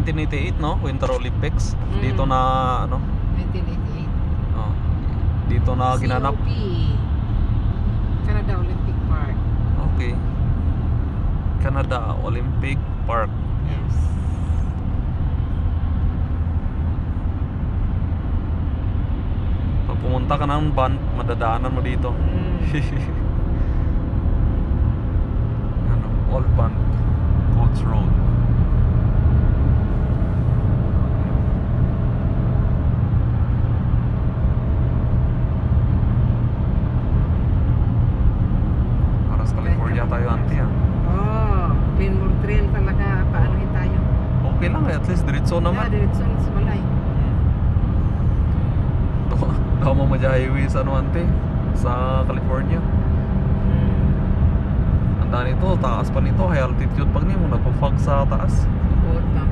1988, no? Winter Olympics. Dito na ano? 1988. Oh. Dito na ginanap. COP, Canada Olympic Park. Okay. Canada Olympic Park. Yes. Pag pumunta ka ng van, madadaanan mo dito. Ano? Old Van Coach Road. Paras California tayo, auntie, ah. Oh, Glenmore Trail talaga. Paanohin tayo? Okay lang, at least diretso naman. Diretso sa balay. Daw mo highway sa ano, ante, sa California. Ang daan ito, taas pa nito, high altitude pag niyo, nagpa-fog sa taas. Bukod ng